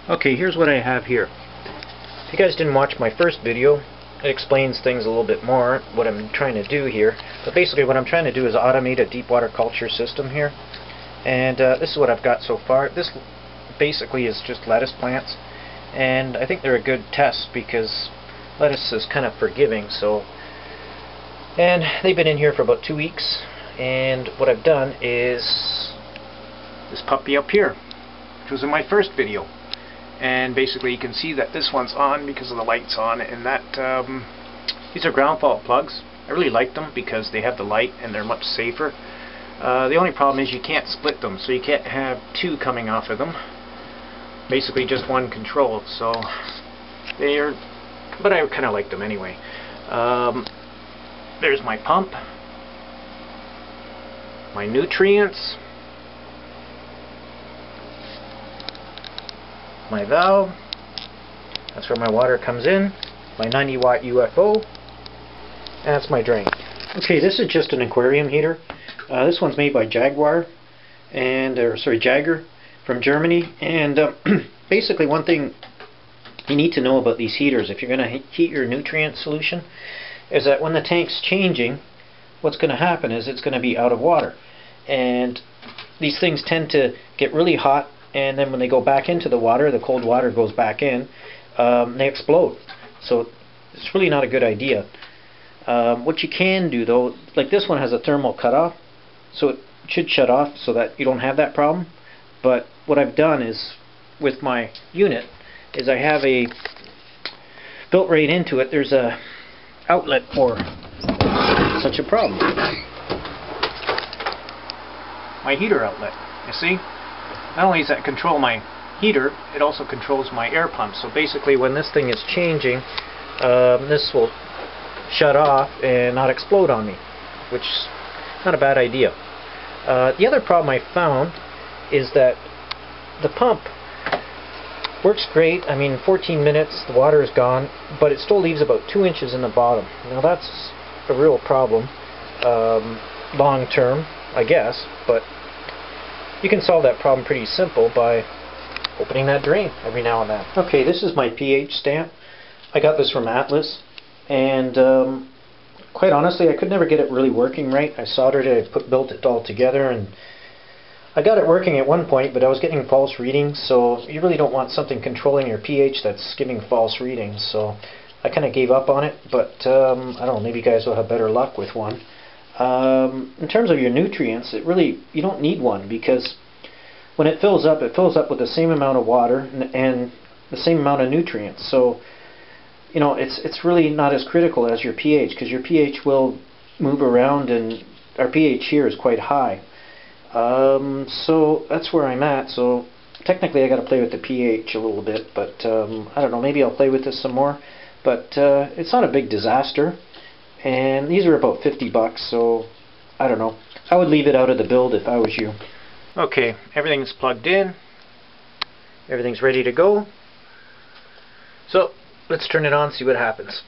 Okay, here's what I have here. If you guys didn't watch my first video, it explains things a little bit more, what I'm trying to do here. But basically what I'm trying to do is automate a deep water culture system here. And this is what I've got so far. This basically is just lettuce plants. And I think they're a good test because lettuce is kind of forgiving. And they've been in here for about 2 weeks. And what I've done is this puppy up here, which was in my first video. And basically you can see that this one's on because of the lights on, and that these are ground fault plugs. I really like them because they have the light and they're much safer. The only problem is you can't split them, so you can't have two coming off of them. Basically just one control. So they're, but I kind of like them anyway. There's my pump, my nutrients, my valve, that's where my water comes in, my 90 watt UFO, and that's my drain. Okay, this is just an aquarium heater. This one's made by Jagger from Germany, and basically one thing you need to know about these heaters, if you're going to heat your nutrient solution, is that when the tank's changing, what's going to happen is it's going to be out of water, and these things tend to get really hot, and then when they go back into the water, the cold water goes back in, they explode. So it's really not a good idea. What you can do though, like this one has a thermal cutoff, so it should shut off so that you don't have that problem. But what I've done is, with my unit, is I have a, built right into it, there's a outlet for such a problem. My heater outlet, you see? Not only does that control my heater, it also controls my air pump. So basically when this thing is changing, this will shut off and not explode on me, which is not a bad idea. The other problem I found is that the pump works great. I mean, 14 minutes, the water is gone, but it still leaves about 2 inches in the bottom. Now that's a real problem, long term, I guess, but you can solve that problem pretty simple by opening that drain every now and then. Okay, this is my pH stamp. I got this from Atlas, and quite honestly, I could never get it really working right. I soldered it, built it all together, and I got it working at one point, but I was getting false readings, so you really don't want something controlling your pH that's giving false readings. So I kind of gave up on it, but I don't know, maybe you guys will have better luck with one. In terms of your nutrients, you don't need one, because when it fills up with the same amount of water and the same amount of nutrients. So you know, it's really not as critical as your pH, because your pH will move around, and our pH here is quite high. So that's where I'm at. So technically I got to play with the pH a little bit, but I don't know, maybe I'll play with this some more. But it's not a big disaster. And these are about 50 bucks, so I don't know. I would leave it out of the build if I was you. Okay, everything's plugged in. Everything's ready to go. So let's turn it on, see what happens.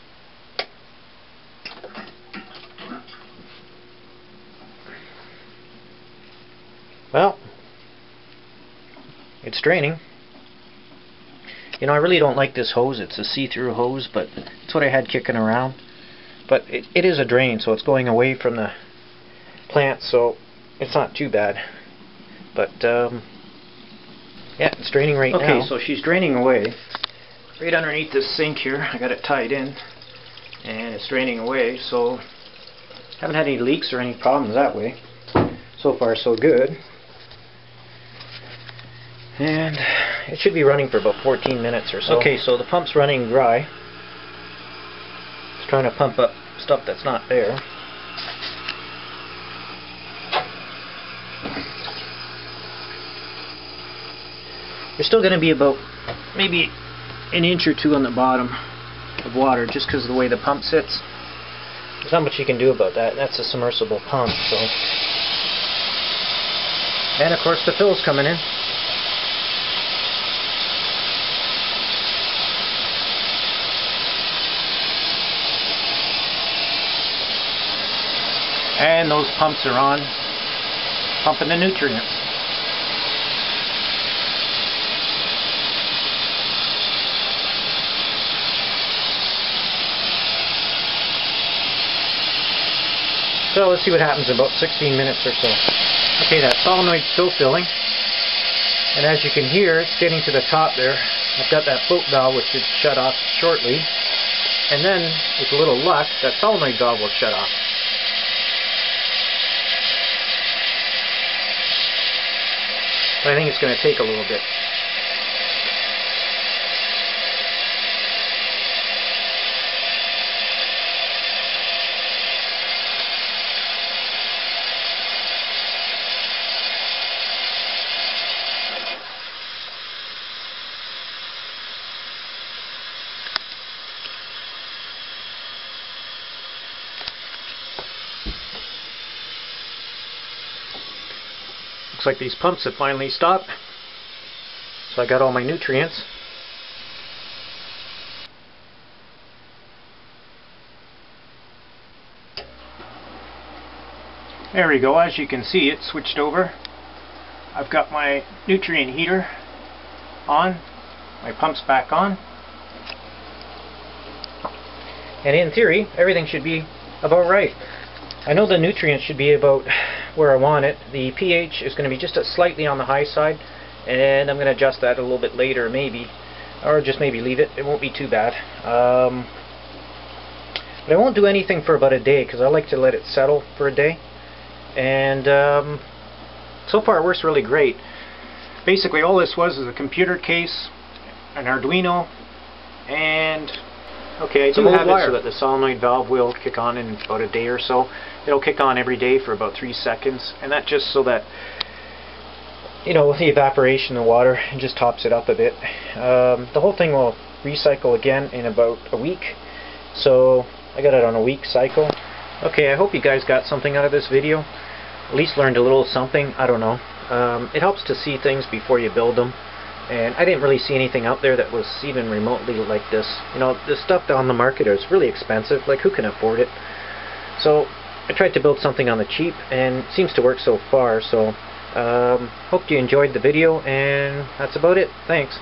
Well, it's draining. You know, I really don't like this hose. It's a see-through hose, but it's what I had kicking around. But it is a drain, so it's going away from the plant, so it's not too bad. But yeah, it's draining right now. Okay, so she's draining away. Right underneath this sink here, I got it tied in, and it's draining away, so haven't had any leaks or any problems that way. So far so good. And it should be running for about 14 minutes or so. Okay, so the pump's running dry. It's trying to pump up stuff that's not there. There's still going to be about maybe an inch or two on the bottom of water, just because of the way the pump sits. There's not much you can do about that. That's a submersible pump. So, and of course the fill's coming in. And those pumps are on, pumping the nutrients. So let's see what happens in about 16 minutes or so. Okay, that solenoid's still filling. And as you can hear, it's getting to the top there. I've got that float valve which should shut off shortly. And then, with a little luck, that solenoid valve will shut off. But I think it's going to take a little bit. Looks like these pumps have finally stopped. So I got all my nutrients. There we go. As you can see, it switched over. I've got my nutrient heater on. My pump's back on. And in theory, everything should be about right. I know the nutrients should be about where I want it. The pH is going to be just slightly on the high side, and I'm going to adjust that a little bit later maybe, or just maybe leave it. It won't be too bad. But I won't do anything for about a day because I like to let it settle for a day. And so far it works really great. Basically all this was is a computer case, an Arduino, and okay, I do have it so that the solenoid valve will kick on in about a day or so. It'll kick on every day for about 3 seconds, and that's just so that, you know, with the evaporation of the water, it just tops it up a bit. The whole thing will recycle again in about a week, so I got it on a week cycle. Okay, I hope you guys got something out of this video. At least learned a little something, I don't know. It helps to see things before you build them. And I didn't really see anything out there that was even remotely like this. You know, the stuff on the market is really expensive. Like, who can afford it? So I tried to build something on the cheap, and it seems to work so far. So hope you enjoyed the video, and that's about it. Thanks.